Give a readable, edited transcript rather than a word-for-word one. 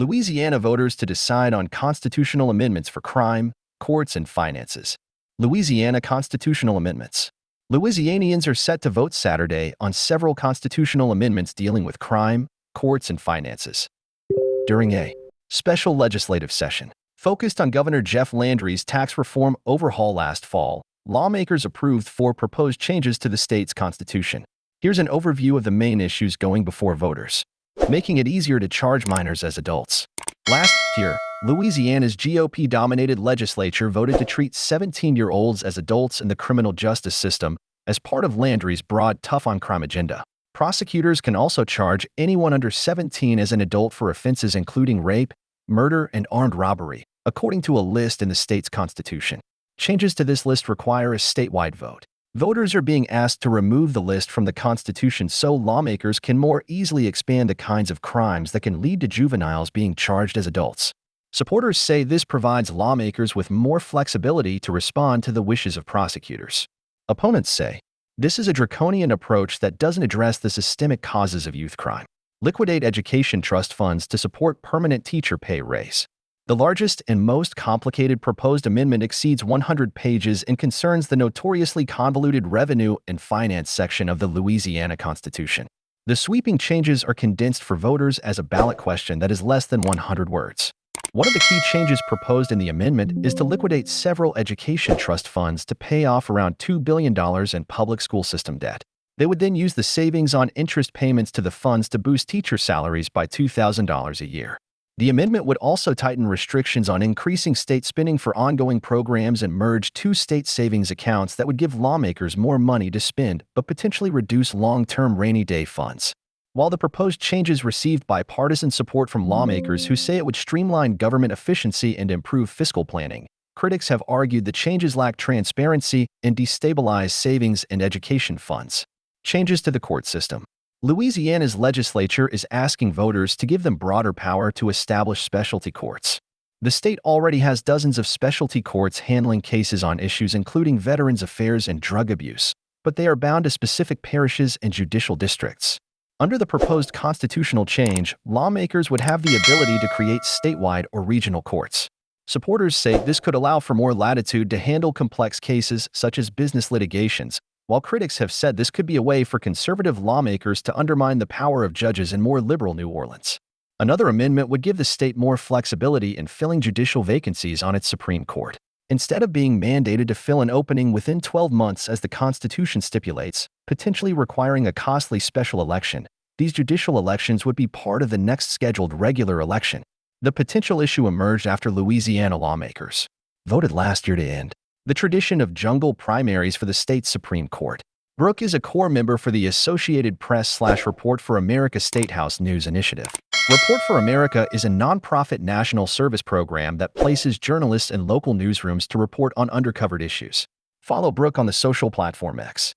Louisiana voters to decide on constitutional amendments for crime, courts, and finances. Louisiana constitutional amendments. Louisianians are set to vote Saturday on several constitutional amendments dealing with crime, courts, and finances. During a special legislative session focused on Governor Jeff Landry's tax reform overhaul last fall, lawmakers approved 4 proposed changes to the state's constitution. Here's an overview of the main issues going before voters. Making it easier to charge minors as adults. Last year, Louisiana's GOP-dominated legislature voted to treat 17-year-olds as adults in the criminal justice system as part of Landry's broad tough-on-crime agenda. Prosecutors can also charge anyone under 17 as an adult for offenses including rape, murder, and armed robbery, according to a list in the state's constitution. Changes to this list require a statewide vote. Voters are being asked to remove the list from the Constitution so lawmakers can more easily expand the kinds of crimes that can lead to juveniles being charged as adults. Supporters say this provides lawmakers with more flexibility to respond to the wishes of prosecutors. Opponents say this is a draconian approach that doesn't address the systemic causes of youth crime. Liquidate education trust funds to support permanent teacher pay raise. The largest and most complicated proposed amendment exceeds 100 pages and concerns the notoriously convoluted revenue and finance section of the Louisiana Constitution. The sweeping changes are condensed for voters as a ballot question that is less than 100 words. One of the key changes proposed in the amendment is to liquidate several education trust funds to pay off around $2 billion in public school system debt. They would then use the savings on interest payments to the funds to boost teacher salaries by $2,000 a year. The amendment would also tighten restrictions on increasing state spending for ongoing programs and merge 2 state savings accounts that would give lawmakers more money to spend but potentially reduce long-term rainy day funds. While the proposed changes received bipartisan support from lawmakers who say it would streamline government efficiency and improve fiscal planning, critics have argued the changes lack transparency and destabilize savings and education funds. Changes to the court system. Louisiana's legislature is asking voters to give them broader power to establish specialty courts. The state already has dozens of specialty courts handling cases on issues including veterans affairs and drug abuse, but they are bound to specific parishes and judicial districts. Under the proposed constitutional change, lawmakers would have the ability to create statewide or regional courts. Supporters say this could allow for more latitude to handle complex cases such as business litigations, while critics have said this could be a way for conservative lawmakers to undermine the power of judges in more liberal New Orleans. Another amendment would give the state more flexibility in filling judicial vacancies on its Supreme Court. Instead of being mandated to fill an opening within 12 months as the Constitution stipulates, potentially requiring a costly special election, these judicial elections would be part of the next scheduled regular election. The potential issue emerged after Louisiana lawmakers voted last year to end the tradition of jungle primaries for the state's Supreme Court. Brooke is a core member for the Associated Press/Report for America Statehouse News Initiative. Report for America is a nonprofit national service program that places journalists in local newsrooms to report on undercovered issues. Follow Brooke on the social platform X.